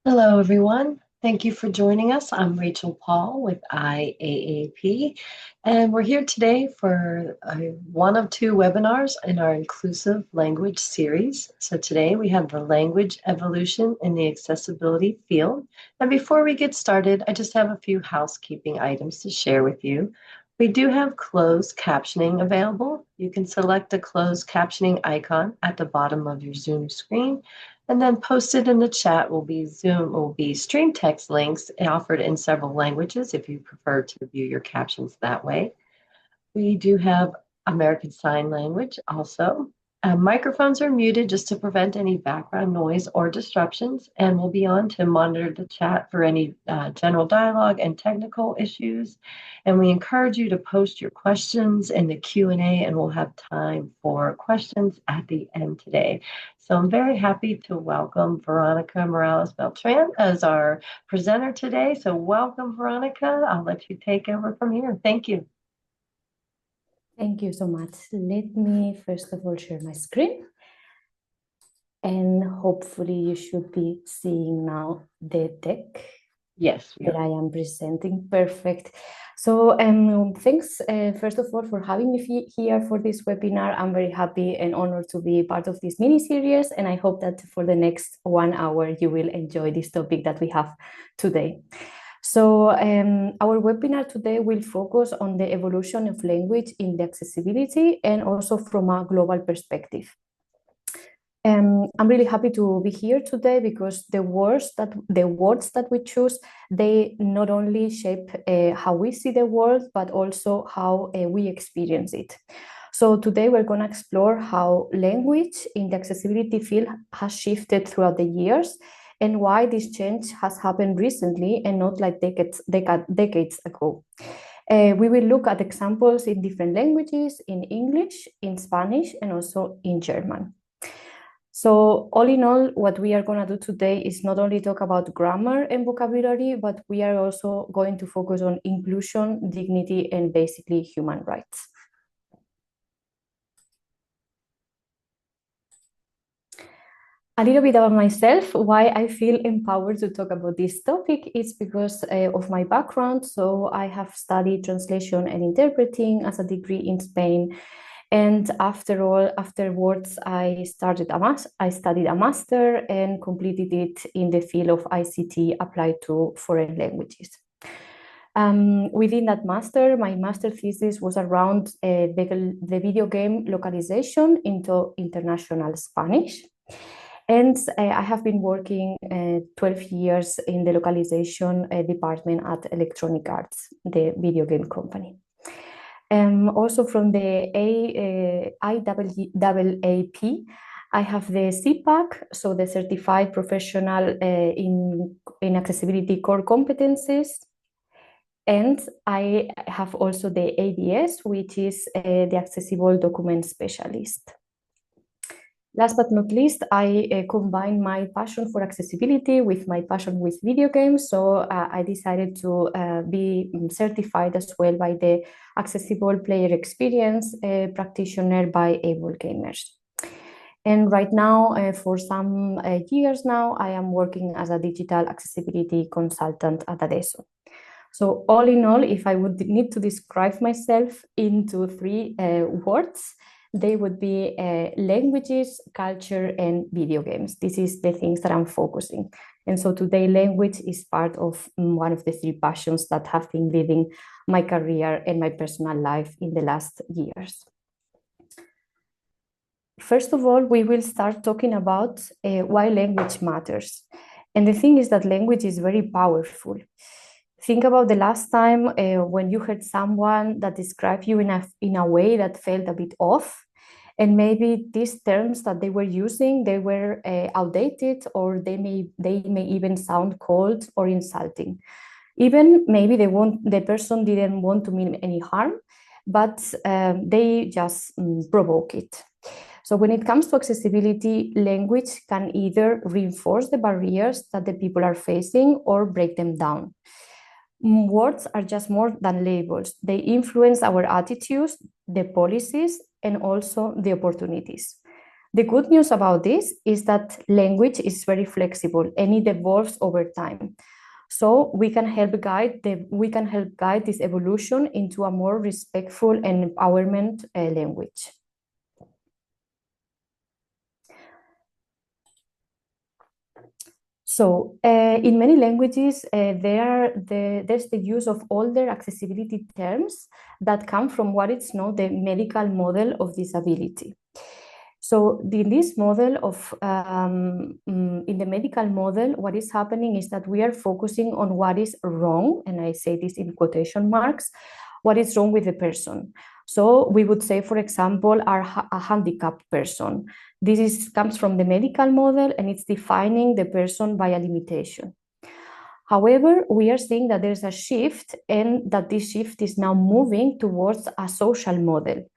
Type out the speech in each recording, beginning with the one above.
Hello, everyone. Thank you for joining us. I'm Rachel Paul with IAAP, and we're here today for one of two webinars in our Inclusive Language series. So today we have the language evolution in the accessibility field. And before we get started, I just have a few housekeeping items to share with you. We do have closed captioning available. You can select the closed captioning icon at the bottom of your Zoom screen. And then posted in the chat will be stream text links offered in several languages if you prefer to view your captions that way. We do have American Sign Language also. Microphones are muted just to prevent any background noise or disruptions, and we'll be on to monitor the chat for any general dialogue and technical issues. And we encourage you to post your questions in the Q&A, and we'll have time for questions at the end today. So I'm very happy to welcome Veronica Morales Beltrán as our presenter today. So welcome, Veronica. I'll let you take over from here. Thank you. Thank you so much. Let me first of all share my screen, and hopefully you should be seeing now the deck. Yes, that I am presenting. Perfect. So thanks first of all for having me here for this webinar. I'm very happy and honored to be part of this mini series, and I hope that for the next 1 hour you will enjoy this topic that we have today. So our webinar today will focus on the evolution of language in the accessibility and also from a global perspective. I'm really happy to be here today because the words that we choose, they not only shape how we see the world, but also how we experience it. So today we're going to explore how language in the accessibility field has shifted throughout the years, and why this change has happened recently and not like decades ago. We will look at examples in different languages, in English, in Spanish, and also in German. So all in all, what we are going to do today is not only talk about grammar and vocabulary, but we are also going to focus on inclusion, dignity, and basically human rights. A little bit about myself, why I feel empowered to talk about this topic is because of my background. So I have studied translation and interpreting as a degree in Spain. And afterwards, I studied a master and completed it in the field of ICT applied to foreign languages. Within that master, my master thesis was around the video game localization into international Spanish. And I have been working 12 years in the localization department at Electronic Arts, the video game company. Also from the IAAP, I have the CPACC, so the Certified Professional in Accessibility Core Competencies. And I have also the ADS, which is the Accessible Document Specialist. Last but not least, I combine my passion for accessibility with my passion with video games. So I decided to be certified as well by the Accessible Player Experience practitioner by Able Gamers. And right now, for some years now, I am working as a digital accessibility consultant at Adesso. So all in all, if I would need to describe myself into 3 words, they would be languages, culture, and video games. This is the things that I'm focusing. And so today, language is part of one of the 3 passions that have been leading my career and my personal life in the last years. First of all, we will start talking about why language matters. And the thing is that language is very powerful. Think about the last time when you heard someone that described you in a way that felt a bit off, and maybe these terms that they were using, they were outdated, or they may even sound cold or insulting. Even maybe the person didn't want to mean any harm, but they just provoke it. So when it comes to accessibility, language can either reinforce the barriers that the people are facing or break them down. Words are just more than labels. They influence our attitudes, the policies, and also the opportunities. The good news about this is that language is very flexible and it evolves over time. So we can help guide this evolution into a more respectful and empowerment language. So in many languages, there's the use of older accessibility terms that come from what is known the medical model of disability. So in this model in the medical model, what is happening is that we are focusing on what is wrong, and I say this in quotation marks, what is wrong with the person. So we would say, for example, a handicapped person. This comes from the medical model and it's defining the person by a limitation. However, we are seeing that there's a shift and that this shift is now moving towards a social model.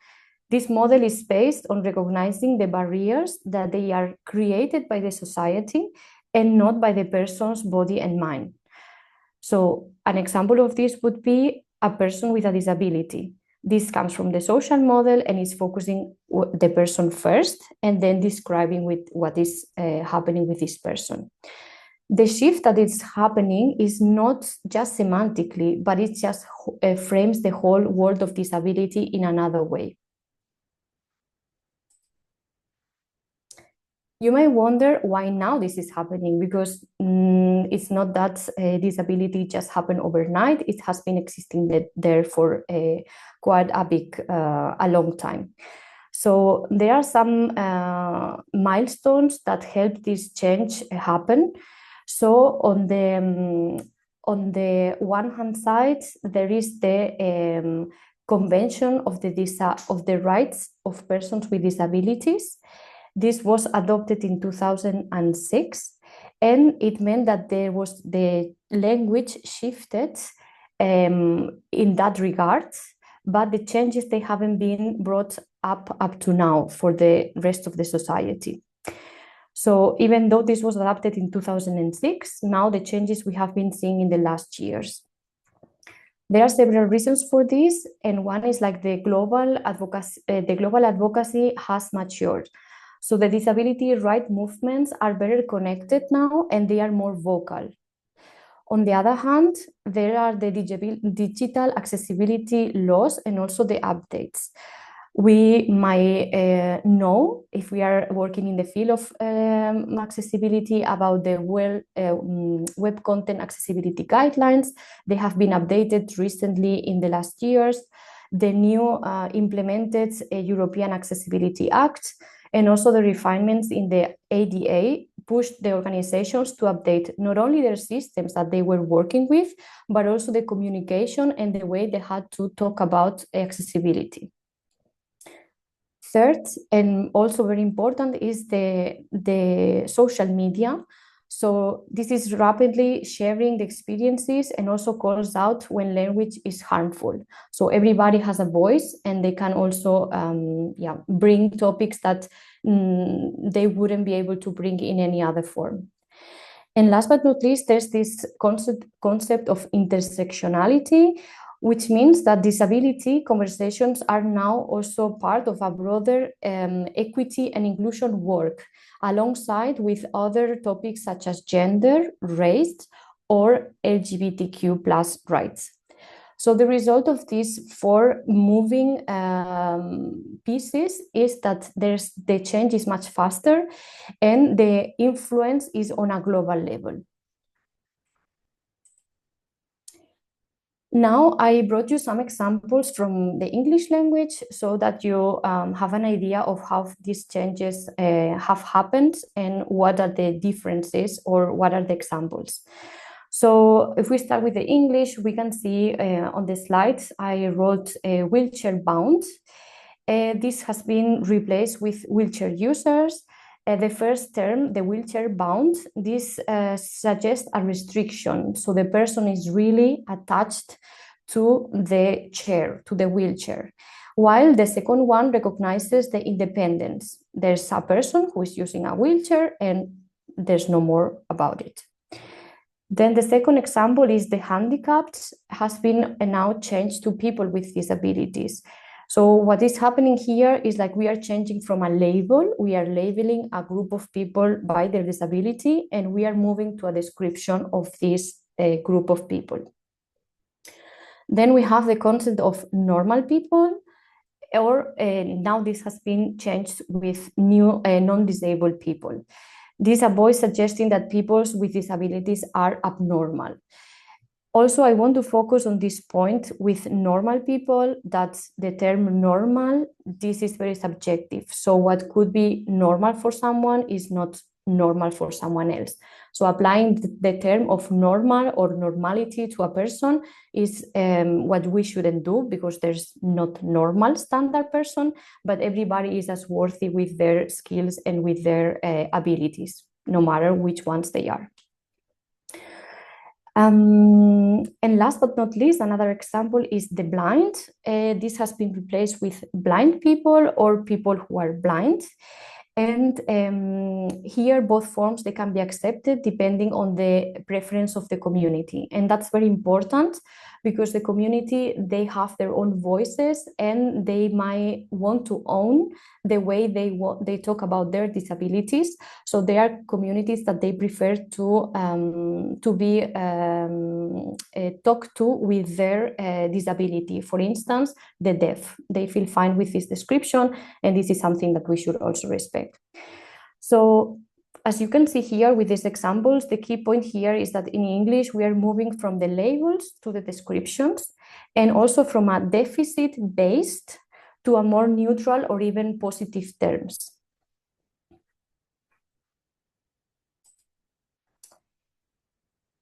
This model is based on recognizing the barriers that they are created by the society and not by the person's body and mind. So an example of this would be a person with a disability. This comes from the social model and is focusing the person first and then describing with what is happening with this person. The shift that is happening is not just semantically, but it just frames the whole world of disability in another way. You may wonder why now this is happening, because it's not that disability just happened overnight. It has been existing there for quite a long time. So there are some milestones that help this change happen. So on the one hand side, there is the Convention of the Rights of Persons with Disabilities. This was adopted in 2006, and it meant that the language shifted in that regard, but the changes, they haven't been brought up to now for the rest of the society. So even though this was adopted in 2006, now the changes we have been seeing in the last years. There are several reasons for this, and one is like the global advocacy has matured. So the disability rights movements are better connected now and they are more vocal. On the other hand, there are the digital accessibility laws and also the updates. We might know, if we are working in the field of accessibility, about the web content accessibility guidelines. They have been updated recently in the last years. The new implemented European Accessibility Act and also the refinements in the ADA pushed the organizations to update not only their systems that they were working with, but also the communication and the way they had to talk about accessibility. Third, and also very important, is the social media. So this is rapidly sharing the experiences and also calls out when language is harmful. So everybody has a voice and they can also bring topics that they wouldn't be able to bring in any other form. And last but not least, there's this concept of intersectionality, which means that disability conversations are now also part of a broader equity and inclusion work, alongside with other topics such as gender, race, or LGBTQ plus rights. So the result of these four moving pieces is that the change is much faster and the influence is on a global level. Now I brought you some examples from the English language so that you have an idea of how these changes have happened and what are the differences or what are the examples. So if we start with the English, we can see on the slides, I wrote wheelchair bound. This has been replaced with wheelchair users. The first term, the wheelchair bound, this suggests a restriction. So the person is really attached to the chair, to the wheelchair. While the second one recognizes the independence. There's a person who is using a wheelchair and there's no more about it. Then the second example is the handicapped has been now changed to people with disabilities. So what is happening here is like we are changing from a label, we are labeling a group of people by their disability, and we are moving to a description of this group of people. Then we have the concept of normal people, or now this has been changed with new non-disabled people. This avoids suggesting that people with disabilities are abnormal. Also, I want to focus on this point with normal people, that the term normal, this is very subjective. So what could be normal for someone is not normal for someone else. So applying the term of normal or normality to a person is what we shouldn't do, because there's not normal standard person, but everybody is as worthy with their skills and with their abilities, no matter which ones they are. And last but not least, another example is the blind. This has been replaced with blind people or people who are blind. And here both forms, they can be accepted depending on the preference of the community. And that's very important, because the community, they have their own voices, and they might want to own the way they talk about their disabilities. So there are communities that they prefer to be talked to with their disability. For instance, the deaf, they feel fine with this description, and this is something that we should also respect. So as you can see here with these examples, the key point here is that in English, we are moving from the labels to the descriptions, and also from a deficit-based to a more neutral or even positive terms.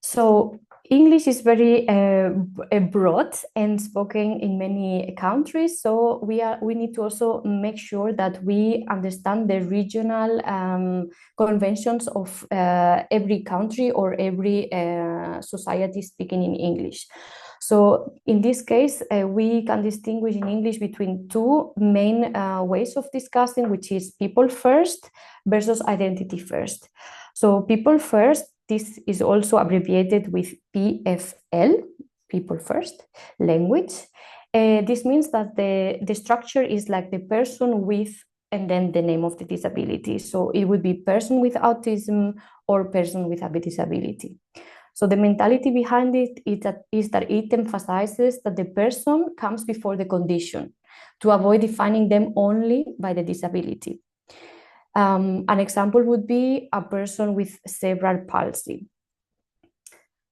So English is very broad and spoken in many countries. So we need to also make sure that we understand the regional conventions of every country or every society speaking in English. So in this case, we can distinguish in English between two main ways of discussing, which is people first versus identity first. So people first, this is also abbreviated with PFL, people first, language. This means that the structure is like the person with, and then the name of the disability. So it would be person with autism or person with a disability. So the mentality behind it is that it emphasizes that the person comes before the condition, to avoid defining them only by the disability. An example would be a person with cerebral palsy.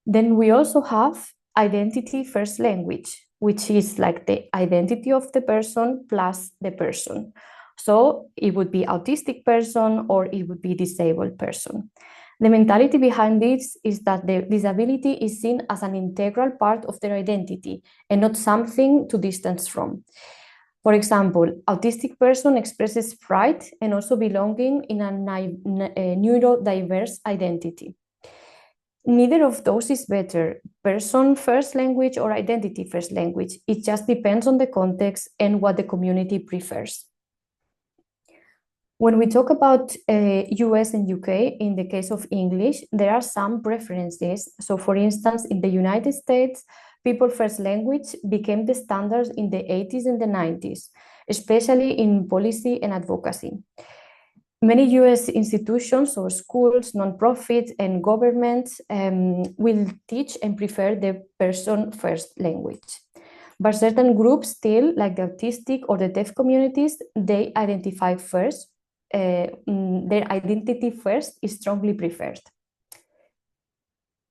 Then we also have identity first language, which is like the identity of the person plus the person. So it would be autistic person or it would be disabled person. The mentality behind this is that the disability is seen as an integral part of their identity and not something to distance from. For example, autistic person expresses pride and also belonging in a neurodiverse identity. Neither of those is better, person first language or identity first language. It just depends on the context and what the community prefers. When we talk about US and UK, in the case of English, there are some preferences. So for instance, in the United States, people first language became the standards in the 80s and the 90s, especially in policy and advocacy. Many US institutions or schools, nonprofits, and governments will teach and prefer the person first language. But certain groups still, like the autistic or the deaf communities, they identify first. Their identity first is strongly preferred.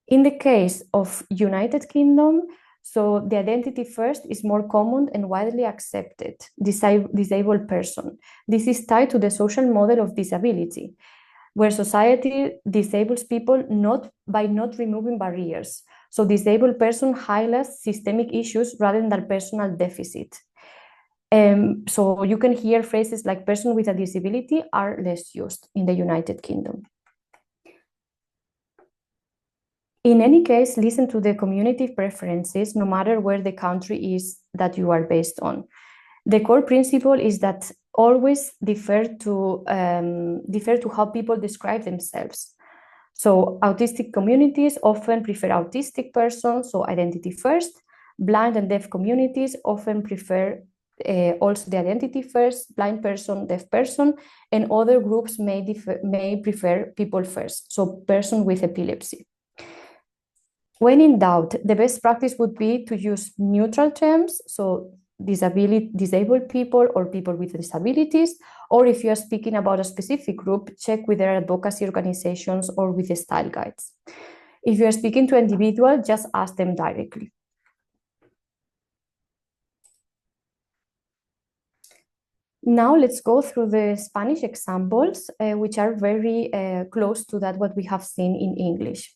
In the case of United Kingdom, so the identity first is more common and widely accepted, disabled person. This is tied to the social model of disability, where society disables people by not removing barriers. So disabled person highlights systemic issues rather than personal deficit. So you can hear phrases like person with a disability are less used in the United Kingdom. In any case, listen to the community preferences, no matter where the country is that you are based on. The core principle is that always defer to how people describe themselves. So autistic communities often prefer autistic persons, so identity first. Blind and deaf communities often prefer also the identity first, blind person, deaf person, and other groups may prefer people first, so person with epilepsy. When in doubt, the best practice would be to use neutral terms, so disabled people or people with disabilities, or if you are speaking about a specific group, check with their advocacy organizations or with the style guides. If you are speaking to an individual, just ask them directly. Now let's go through the Spanish examples, which are very close to that what we have seen in English.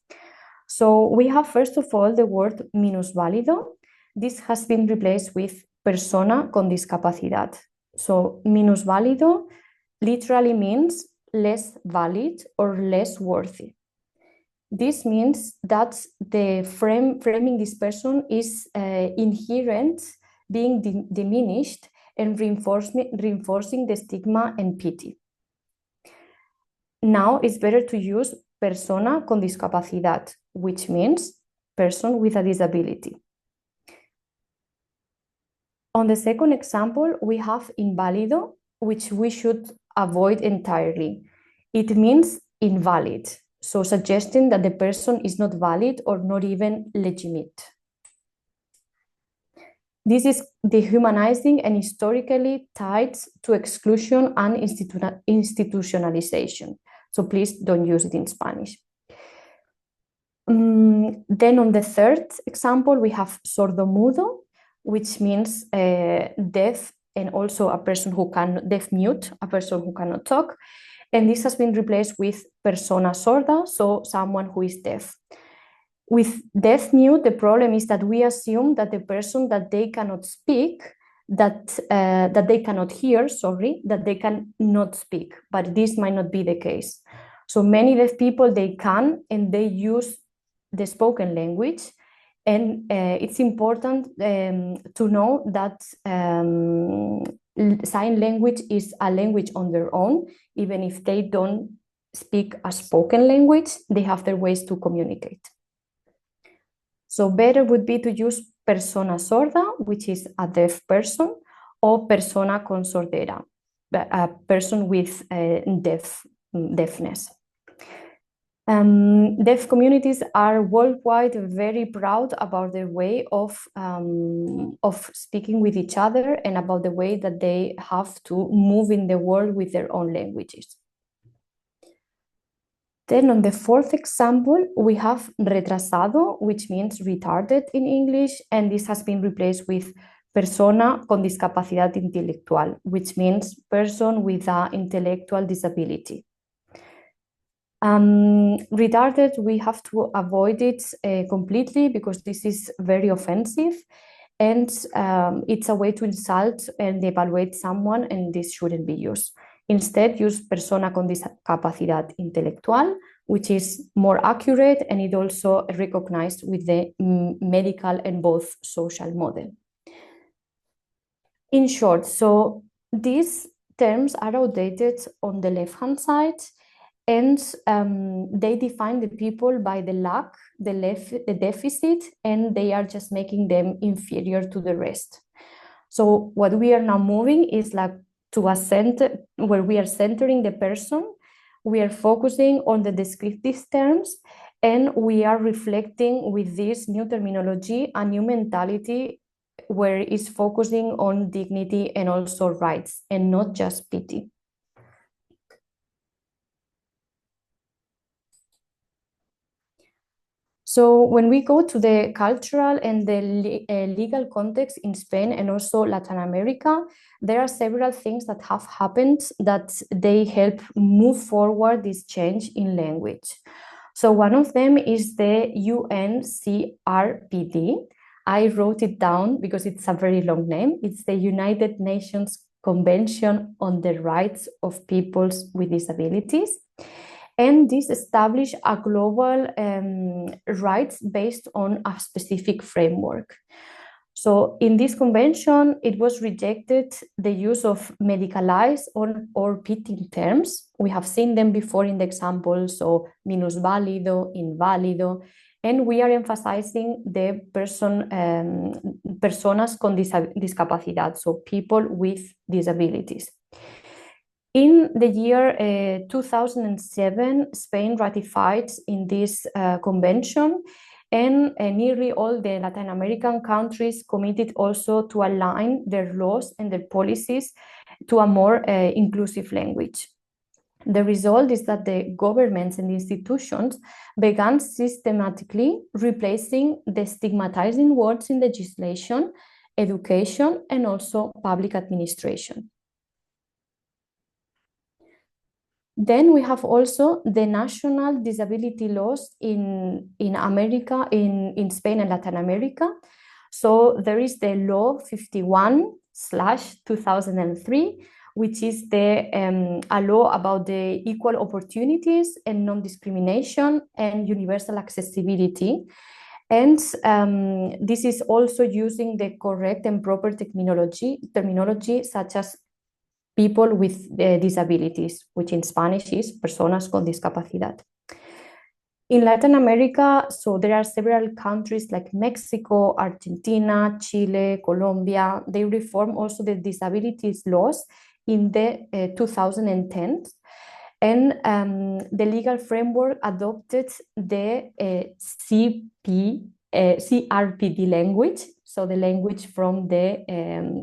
So we have first of all the word minusválido. This has been replaced with persona con discapacidad. So minusválido literally means less valid or less worthy. This means that the framing this person is inherent, being diminished, and reinforcing the stigma and pity. Now it's better to use persona con discapacidad, which means person with a disability. On the second example, we have inválido, which we should avoid entirely. It means invalid, so suggesting that the person is not valid or not even legitimate. This is dehumanizing and historically tied to exclusion and institutionalization. So please don't use it in Spanish. Then on the third example, we have sordomudo, which means deaf and also a person who can deaf mute, a person who cannot talk. And this has been replaced with persona sorda, so someone who is deaf. With deaf mute, the problem is that we assume that the person that they cannot speak, that they cannot hear, that they cannot speak, but this might not be the case. So many deaf people, they can, and they use the spoken language. And it's important to know that sign language is a language on their own. Even if they don't speak a spoken language, they have their ways to communicate. So better would be to use persona sorda, which is a deaf person, or persona con sordera, a person with deafness. Deaf communities are worldwide very proud about their way of speaking with each other and about the way that they have to move in the world with their own languages. Then on the fourth example, we have retrasado, which means retarded in English, and this has been replaced with persona con discapacidad intelectual, which means person with an intellectual disability. Retarded, we have to avoid it completely because this is very offensive, and it's a way to insult and evaluate someone, and this shouldn't be used. Instead, use persona con discapacidad intelectual, which is more accurate, and it also recognized with the medical and both social model. In short, so these terms are outdated on the left-hand side, and they define the people by the lack, the deficit, and they are just making them inferior to the rest. So what we are now moving is like to a center where we are centering the person, we are focusing on the descriptive terms, and we are reflecting with this new terminology a new mentality where it's focusing on dignity and also rights and not just pity. So when we go to the cultural and the legal context in Spain and also Latin America, there are several things that have happened that they help move forward this change in language. So one of them is the UNCRPD. I wrote it down because it's a very long name. It's the United Nations Convention on the Rights of Peoples with Disabilities. And this established a global rights based on a specific framework. So in this convention, it was rejected the use of medicalized or pitting terms. We have seen them before in the examples, so minusválido, inválido, And we are emphasizing the personas con discapacidad, so people with disabilities. In the year 2007, Spain ratified in this convention, and nearly all the Latin American countries committed also to align their laws and their policies to a more inclusive language. The result is that the governments and institutions began systematically replacing the stigmatizing words in legislation, education, and also public administration. Then we have also the national disability laws in America, in Spain and Latin America. So there is the Law 51/2003, which is a law about the equal opportunities and non-discrimination and universal accessibility. And this is also using the correct and proper terminology such as people with disabilities, which in Spanish is personas con discapacidad. In Latin America, so there are several countries like Mexico, Argentina, Chile, Colombia. They reform also the disabilities laws in the 2010s. And the legal framework adopted the CRPD language, so the language from the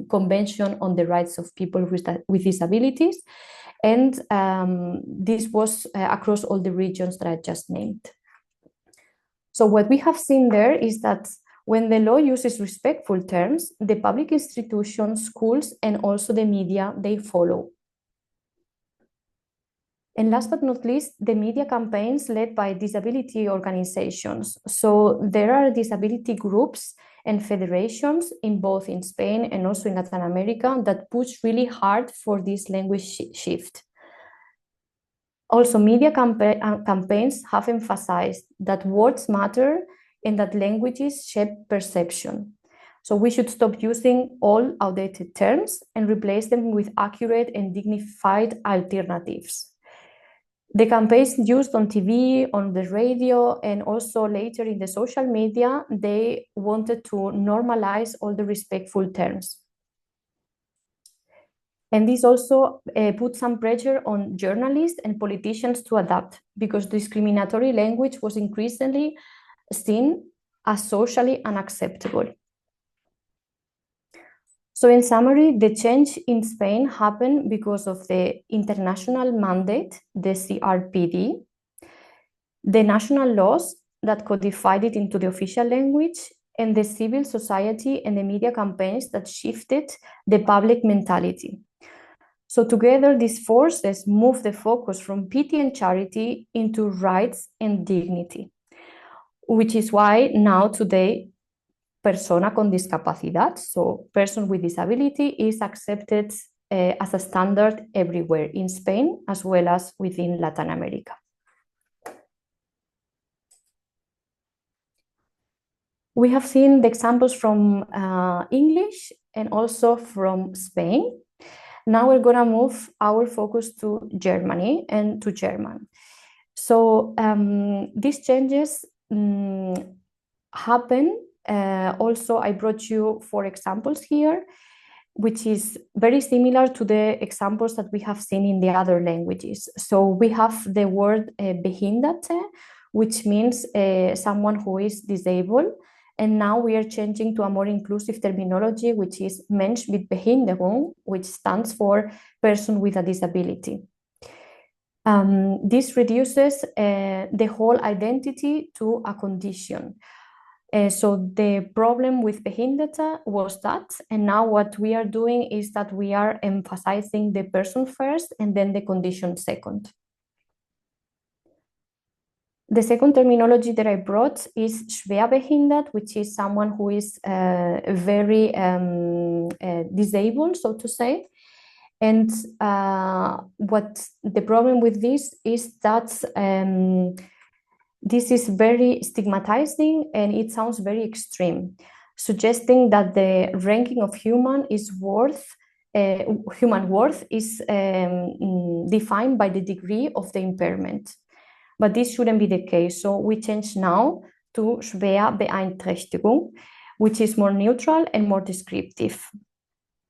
Convention on the Rights of People with Disabilities. And this was across all the regions that I just named. So what we have seen there is that when the law uses respectful terms, the public institutions, schools, and also the media, they follow. And last but not least, the media campaigns led by disability organizations. So there are disability groups and federations in both in Spain and also in Latin America that push really hard for this language shift. Also, media campaigns have emphasized that words matter and that languages shape perception. So we should stop using all outdated terms and replace them with accurate and dignified alternatives. The campaigns used on TV, on the radio, and also later in the social media, they wanted to normalize all the respectful terms. And this also put some pressure on journalists and politicians to adapt, because discriminatory language was increasingly seen as socially unacceptable. So in summary, the change in Spain happened because of the international mandate, the CRPD, the national laws that codified it into the official language, and the civil society and the media campaigns that shifted the public mentality. So together, these forces move the focus from pity and charity into rights and dignity, which is why now today, persona con discapacidad, so person with disability, is accepted as a standard everywhere in Spain as well as within Latin America. We have seen the examples from English and also from Spain. Now we're going to move our focus to Germany and to German. So these changes happen. Also, I brought you 4 examples here, which is very similar to the examples that we have seen in the other languages. So we have the word Behinderte, which means someone who is disabled. And now we are changing to a more inclusive terminology, which is Mensch mit Behinderung, which stands for person with a disability. This reduces the whole identity to a condition. So the problem with Behinderte was that, and now what we are doing is that we are emphasizing the person first and then the condition second. The second terminology that I brought is schwerbehindert, which is someone who is very disabled, so to say. And what the problem with this is that this is very stigmatizing and it sounds very extreme, suggesting that the ranking of human worth is defined by the degree of the impairment. But this shouldn't be the case. So we change now to schwer Beeinträchtigung, which is more neutral and more descriptive.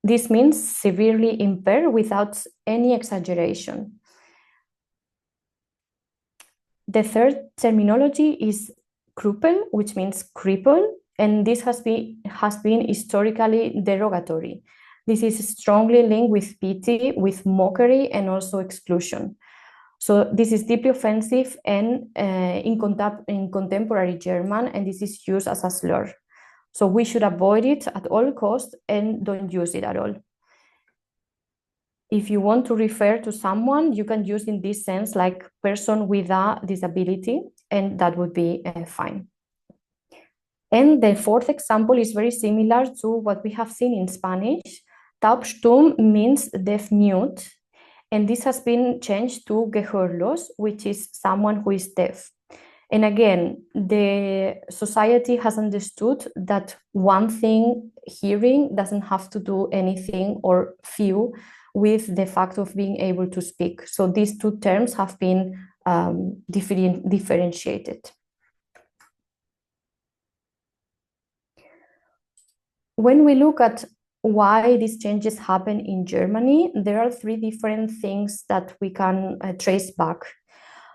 This means severely impaired without any exaggeration. The third terminology is Krüppel, which means cripple, and this has been historically derogatory. This is strongly linked with pity, with mockery, and also exclusion. So this is deeply offensive and in contemporary German, and this is used as a slur. So we should avoid it at all costs and don't use it at all. If you want to refer to someone, you can use in this sense like person with a disability, and that would be fine. And the fourth example is very similar to what we have seen in Spanish. Taubstumm means deaf-mute, and this has been changed to gehörlos, which is someone who is deaf. And again, the society has understood that one thing, hearing, doesn't have to do anything or few with the fact of being able to speak. So these two terms have been differentiated. When we look at why these changes happen in Germany, there are three different things that we can trace back.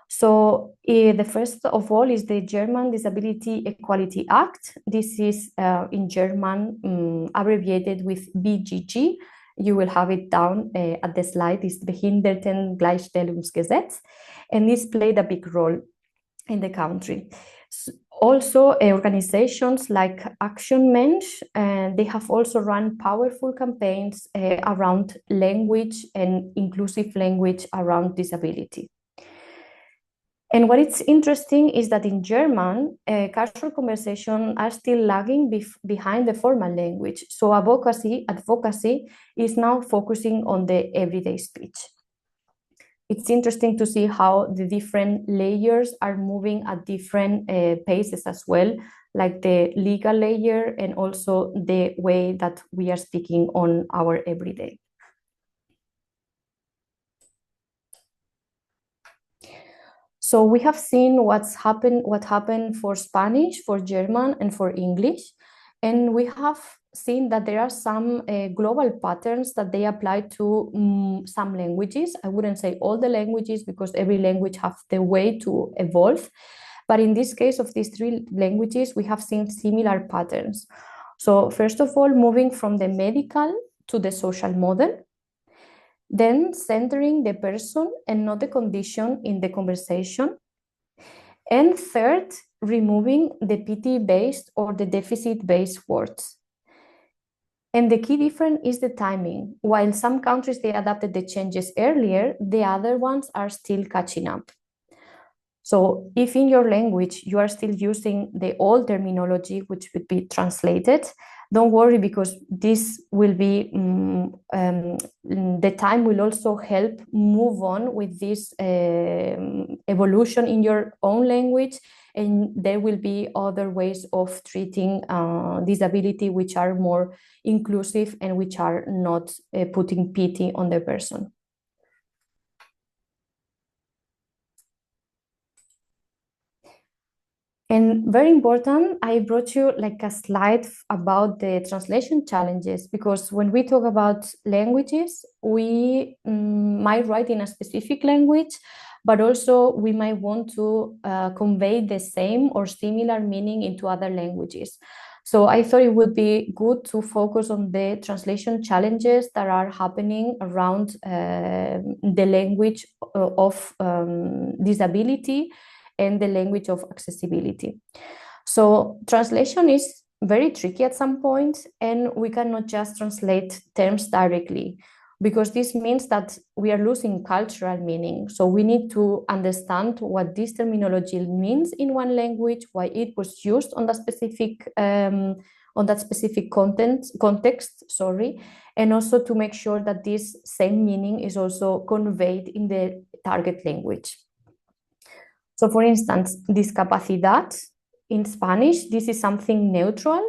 So the first of all is the German Disability Equality Act. This is in German abbreviated with BGG. You will have it down at the slide. It's Behindertengleichstellungsgesetz, and this played a big role in the country. Also, organizations like Action Mensch, they have also run powerful campaigns around language and inclusive language around disability. And what is interesting is that in German, casual conversation are still lagging behind the formal language. So advocacy is now focusing on the everyday speech. It's interesting to see how the different layers are moving at different paces as well, like the legal layer and also the way that we are speaking on our everyday. So we have seen what happened for Spanish, for German, and for English. And we have seen that there are some global patterns that they apply to some languages. I wouldn't say all the languages because every language has the way to evolve. But in this case of these three languages, we have seen similar patterns. So first of all, moving from the medical to the social model, then centering the person and not the condition in the conversation. And third, removing the pity-based or the deficit-based words. And the key difference is the timing. While some countries, they adapted the changes earlier, the other ones are still catching up. So if in your language you are still using the old terminology, which would be translated, don't worry, because this will be, the time will also help move on with this evolution in your own language, and there will be other ways of treating disability which are more inclusive and which are not putting pity on the person. And very important, I brought you like a slide about the translation challenges, because when we talk about languages, we might write in a specific language, but also we might want to convey the same or similar meaning into other languages. So I thought it would be good to focus on the translation challenges that are happening around the language of disability and the language of accessibility. So translation is very tricky at some point, and we cannot just translate terms directly, because this means that we are losing cultural meaning. So we need to understand what this terminology means in one language, why it was used on that specific context, and also to make sure that this same meaning is also conveyed in the target language. So for instance, discapacidad in Spanish, this is something neutral,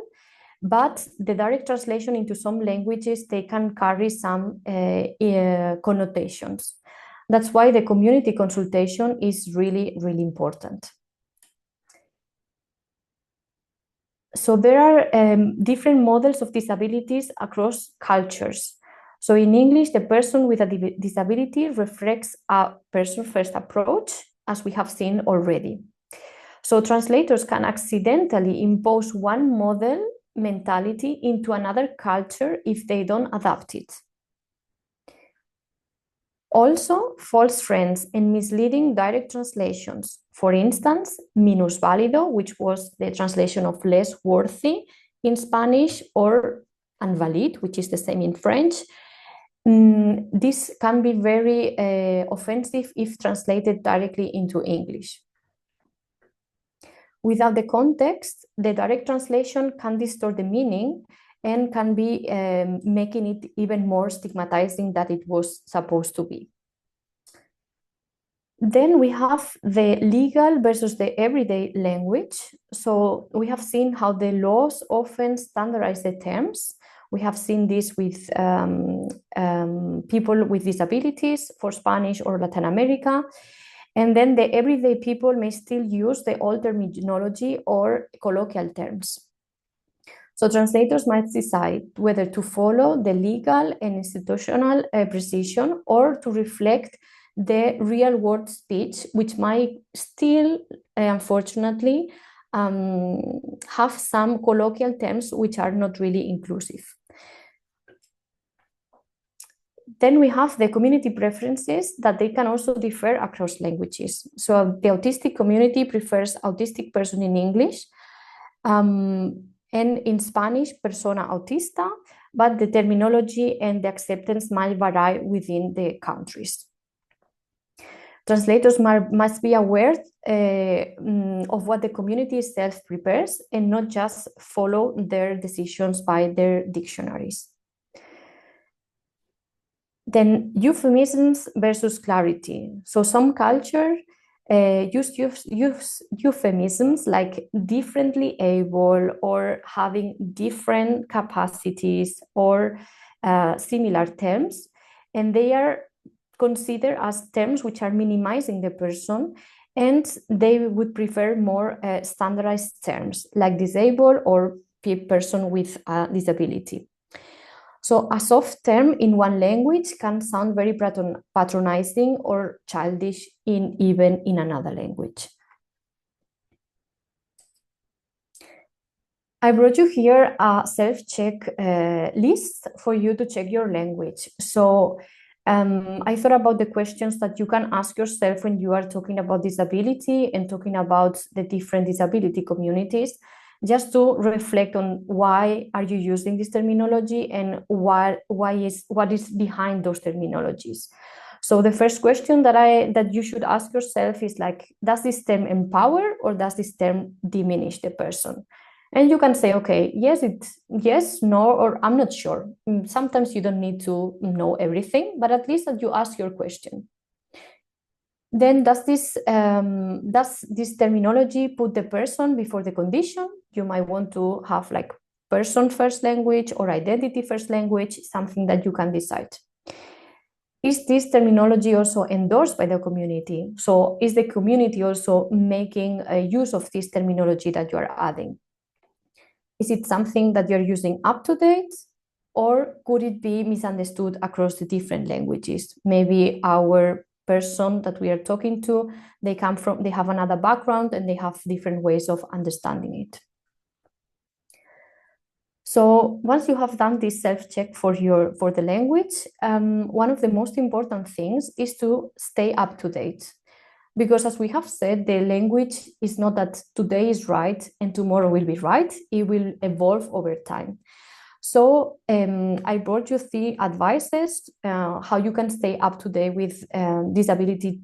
but the direct translation into some languages, they can carry some connotations. That's why the community consultation is really, really important. So there are different models of disabilities across cultures. So in English, the person with a disability reflects a person-first approach, as we have seen already. So translators can accidentally impose one model mentality into another culture if they don't adapt it. Also, false friends and misleading direct translations. For instance, minusválido, which was the translation of less worthy in Spanish, or invalid, which is the same in French. This can be very offensive if translated directly into English. Without the context, the direct translation can distort the meaning and can be making it even more stigmatizing than it was supposed to be. Then we have the legal versus the everyday language. So we have seen how the laws often standardize the terms. We have seen this with people with disabilities for Spanish or Latin America. And then the everyday people may still use the old terminology or colloquial terms. So translators might decide whether to follow the legal and institutional precision or to reflect the real world speech, which might still, unfortunately, have some colloquial terms which are not really inclusive. Then we have the community preferences that they can also differ across languages. So the autistic community prefers autistic person in English, and in Spanish, persona autista, but the terminology and the acceptance might vary within the countries. Translators must be aware of what the community itself prepares and not just follow their decisions by their dictionaries. Then euphemisms versus clarity. So some culture use euphemisms like differently able or having different capacities or similar terms, and they are considered as terms which are minimizing the person, and they would prefer more standardized terms like disabled or person with a disability. So a soft term in one language can sound very patronizing or childish even in another language. I brought you here a self-check list for you to check your language. So I thought about the questions that you can ask yourself when you are talking about disability and talking about the different disability communities, just to reflect on why are you using this terminology and what is behind those terminologies. So the first question that you should ask yourself is like, does this term empower or does this term diminish the person? And you can say, okay, yes, no, or I'm not sure. Sometimes you don't need to know everything, but at least that you ask your question. Then does this terminology put the person before the condition? You might want to have like person first language or identity first language, something that you can decide. Is this terminology also endorsed by the community? So is the community also making use of this terminology that you are adding? Is it something that you're using up to date, or could it be misunderstood across the different languages? Maybe our person that we are talking to, they have another background and they have different ways of understanding it. So once you have done this self-check for the language, one of the most important things is to stay up to date. Because as we have said, the language is not that today is right and tomorrow will be right. It will evolve over time. So I brought you 3 advices how you can stay up to date with disability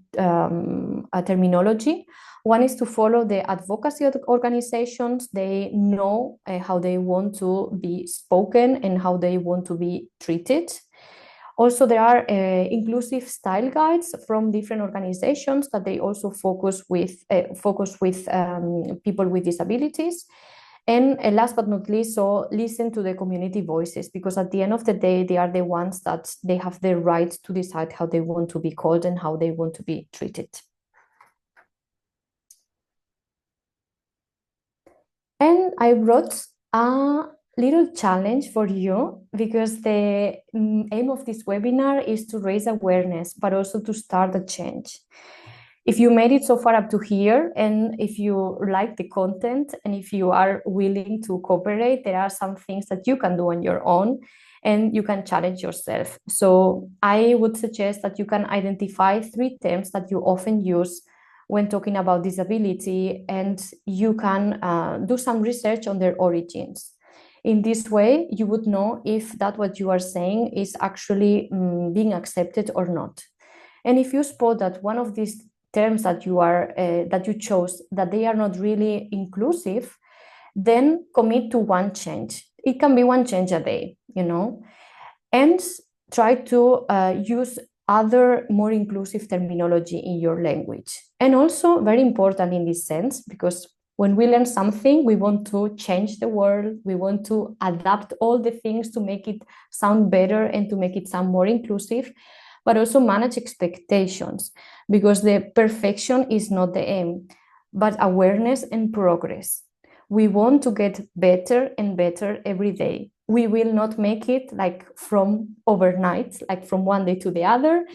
terminology. One is to follow the advocacy organizations. They know how they want to be spoken and how they want to be treated. Also, there are inclusive style guides from different organizations that they also focus with people with disabilities. And last but not least, so listen to the community voices, because at the end of the day, they are the ones that they have the right to decide how they want to be called and how they want to be treated. And I brought a little challenge for you because the aim of this webinar is to raise awareness, but also to start a change. If you made it so far up to here, and if you like the content, and if you are willing to cooperate, there are some things that you can do on your own and you can challenge yourself. So I would suggest that you can identify 3 terms that you often use when talking about disability, and you can do some research on their origins. In this way, you would know if that what you are saying is actually being accepted or not. And if you spot that one of these terms that you chose, that they are not really inclusive, then commit to one change. It can be one change a day, and try to use other more inclusive terminology in your language. And also very important in this sense, because when we learn something, we want to change the world, we want to adapt all the things to make it sound better and to make it sound more inclusive, but also manage expectations, because the perfection is not the aim, but awareness and progress. We want to get better and better every day. We will not make it like from overnight, like from one day to the other,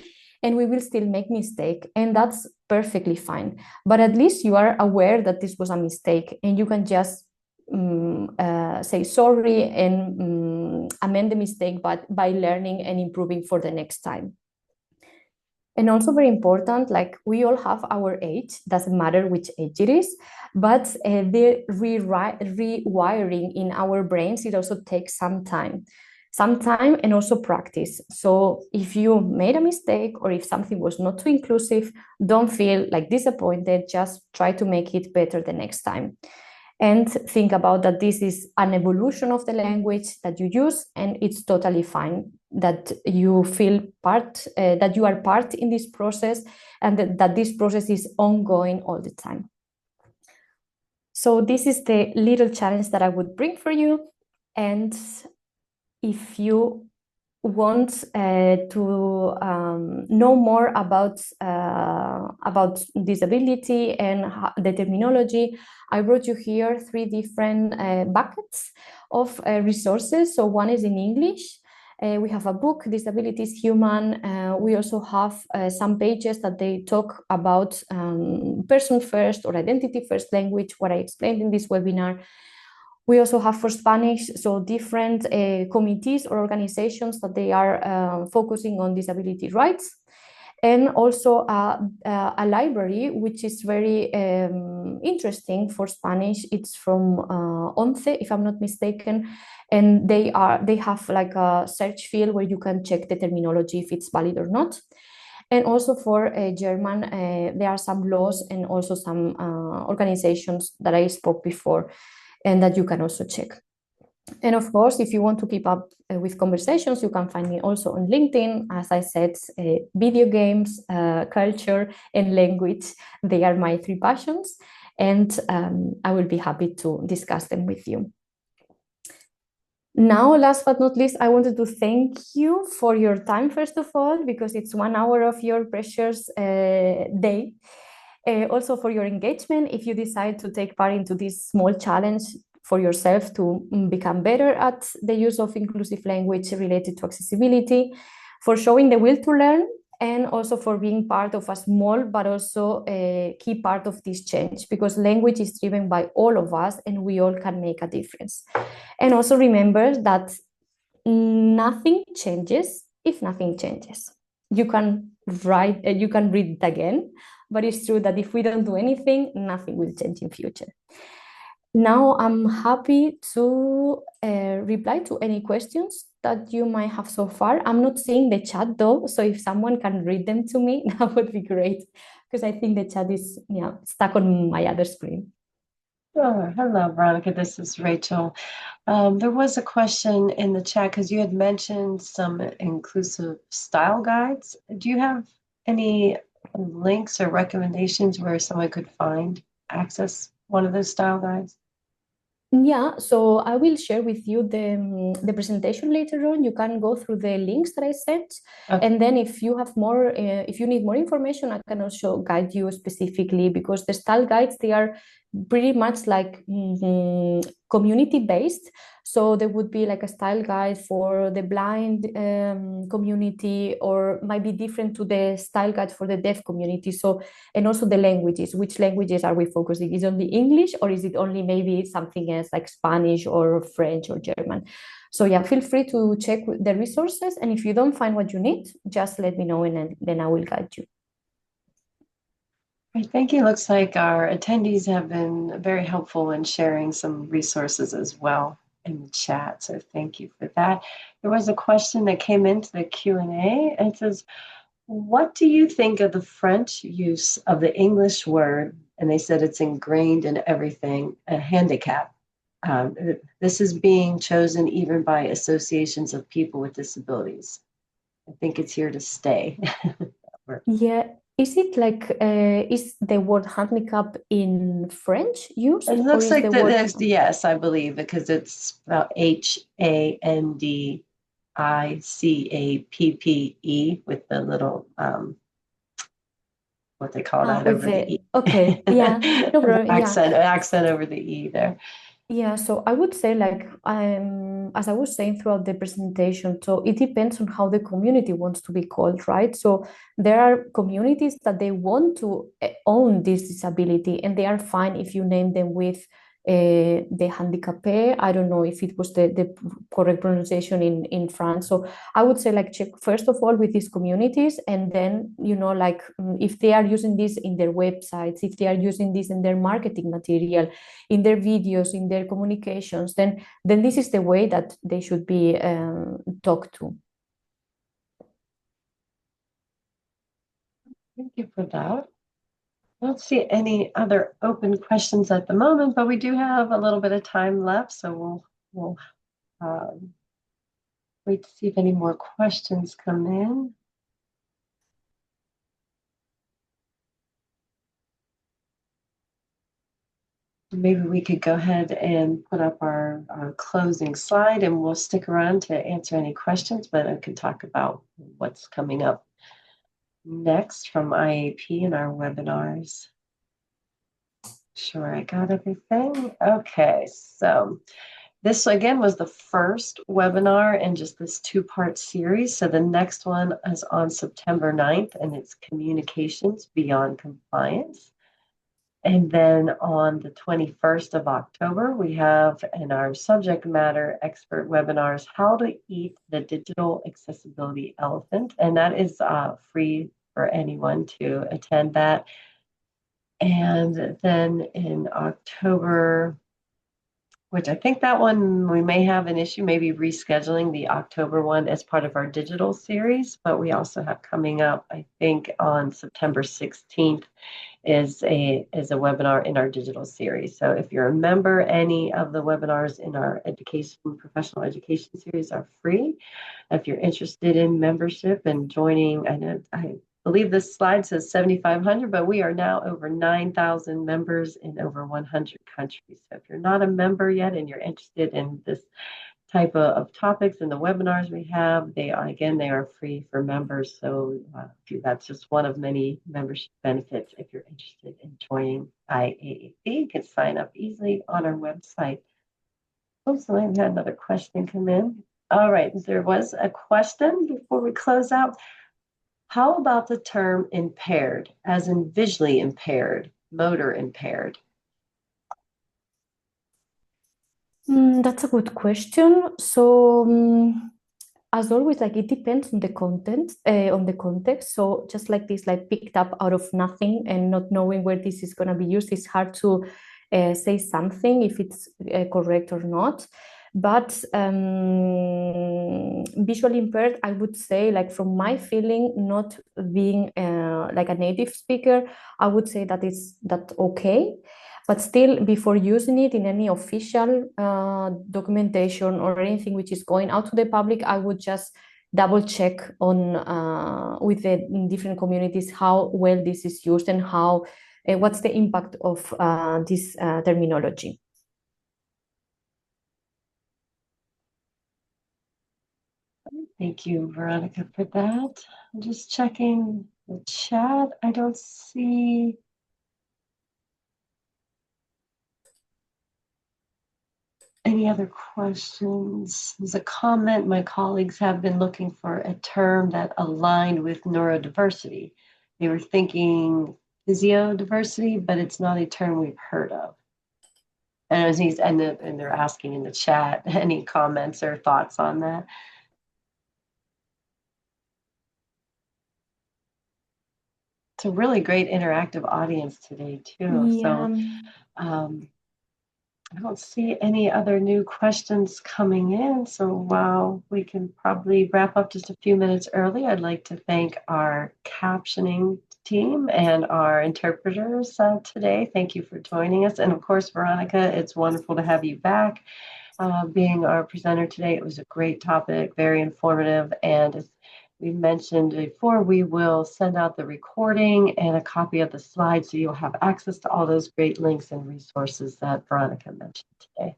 and we will still make mistake, and that's perfectly fine. But at least you are aware that this was a mistake, and you can just say sorry and amend the mistake, but by learning and improving for the next time. And also very important, like we all have our age, doesn't matter which age it is, but the rewiring in our brains, it also takes some time and also practice. So if you made a mistake or if something was not too inclusive, don't feel like disappointed, just try to make it better the next time. And think about that this is an evolution of the language that you use, and it's totally fine that you feel that you are part in this process, and that this process is ongoing all the time. So this is the little challenge that I would bring for you. And if you want to know more about disability and the terminology, I brought you here 3 different buckets of resources. So one is in English. We have a book, Disability is Human. We also have some pages that they talk about person first or identity first language, what I explained in this webinar. We also have for Spanish, so different committees or organizations that they are focusing on disability rights. And also a library, which is very interesting for Spanish. It's from ONCE, if I'm not mistaken. And they have like a search field where you can check the terminology if it's valid or not. And also for German, there are some laws and also some organizations that I spoke before, and that you can also check. And of course, if you want to keep up with conversations, you can find me also on LinkedIn. As I said, video games, culture, and language, they are my 3 passions, and I will be happy to discuss them with you. Now, last but not least, I wanted to thank you for your time, first of all, because it's 1 hour of your precious day. Also for your engagement, if you decide to take part into this small challenge for yourself to become better at the use of inclusive language related to accessibility, for showing the will to learn, and also for being part of a small but also a key part of this change, because language is driven by all of us and we all can make a difference. And also remember that nothing changes if nothing changes. You can read it again, but it's true that if we don't do anything, nothing will change in future. Now I'm happy to reply to any questions that you might have so far. I'm not seeing the chat though, so if someone can read them to me, that would be great, because I think the chat is stuck on my other screen. Oh, hello, Veronica. This is Rachel. There was a question in the chat because you had mentioned some inclusive style guides. Do you have any links or recommendations where someone could access one of those style guides? Yeah, so I will share with you the presentation later on. You can go through the links that I sent, Okay. and then if you have more, if you need more information, I can also guide you specifically, because the style guides, they are pretty much like community based. So there would be like a style guide for the blind community, or might be different to the style guide for the deaf community. So, and also the languages, which languages are we focusing? Is it only English, or is it only maybe something else like Spanish or French or German? So yeah, feel free to check the resources. And if you don't find what you need, just let me know, and then I will guide you. I think it looks like our attendees have been very helpful in sharing some resources as well in the chat. So thank you for that. There was a question that came into the Q&A, and it says, what do you think of the French use of the English word? And they said it's ingrained in everything, a handicap. This is being chosen even by associations of people with disabilities. I think it's here to stay. Yeah, is it like is the word handicap in French It used, or looks is like the that word there's, yes, I believe, because it's about HANDICAPPE with the little, what they call that with over the the E. okay, yeah, no An problem, yeah. accent over the E there. Yeah, so I would say, like, as I was saying throughout the presentation, so it depends on how the community wants to be called, right? So there are communities that they want to own this disability, and they are fine if you name them with the handicapé. I don't know if it was the correct pronunciation in France. So I would say, like, check first of all with these communities, and then, you know, like, if they are using this in their websites, if they are using this in their marketing material, in their videos, in their communications, then this is the way that they should be talked to. Thank you for that. I don't see any other open questions at the moment, but we do have a little bit of time left, so we'll wait to see if any more questions come in. Maybe we could go ahead and put up our closing slide, and we'll stick around to answer any questions, but I can talk about what's coming up next from IAP in our webinars. Sure, I got everything. Okay, so this again was the first webinar in just this two-part series. So the next one is on September 9th, and it's Communications Beyond Compliance. And then on the 21st of October, we have in our subject matter expert webinars, How to Eat the Digital Accessibility Elephant. And that is free for anyone to attend that. And then in October, which I think that one we may have an issue, maybe rescheduling the October one as part of our digital series. But we also have coming up, I think on September 16th, is a webinar in our digital series. So if you're a member, any of the webinars in our professional education series are free. If you're interested in membership and joining, I believe this slide says 7,500, but we are now over 9,000 members in over 100 countries. So if you're not a member yet and you're interested in this type of topics and the webinars we have, they are free for members. So that's just one of many membership benefits. If you're interested in joining IAAP, you can sign up easily on our website. Oops, I had another question come in. All right, there was a question before we close out. How about the term impaired, as in visually impaired, motor impaired? That's a good question. So, as always, like, it depends on the content, on the context. So just like this, like, picked up out of nothing and not knowing where this is going to be used, it's hard to say something if it's correct or not. But visually impaired, I would say, like, from my feeling, not being like a native speaker, I would say that it's that okay. But still, before using it in any official documentation or anything which is going out to the public, I would just double check on with the different communities how well this is used, and how what's the impact of this terminology. Thank you, Veronica, for that. I'm just checking the chat. I don't see Any other questions? There's a comment. My colleagues have been looking for a term that aligned with neurodiversity. They were thinking physiodiversity, but it's not a term we've heard of. And they're asking in the chat, any comments or thoughts on that? It's a really great interactive audience today too. Yeah. I don't see any other new questions coming in. So while we can probably wrap up just a few minutes early, I'd like to thank our captioning team and our interpreters today. Thank you for joining us. And of course, Veronica, it's wonderful to have you back being our presenter today. It was a great topic, very informative. And as we mentioned before, we will send out the recording and a copy of the slides so you'll have access to all those great links and resources that Veronica mentioned today.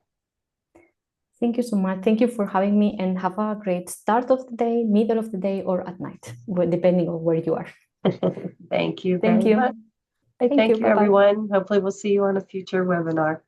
Thank you so much. Thank you for having me, and have a great start of the day, middle of the day, or at night, depending on where you are. Thank you Thank very you. much. Thank Thank you. you, Bye-bye. everyone. Hopefully we'll see you on a future webinar.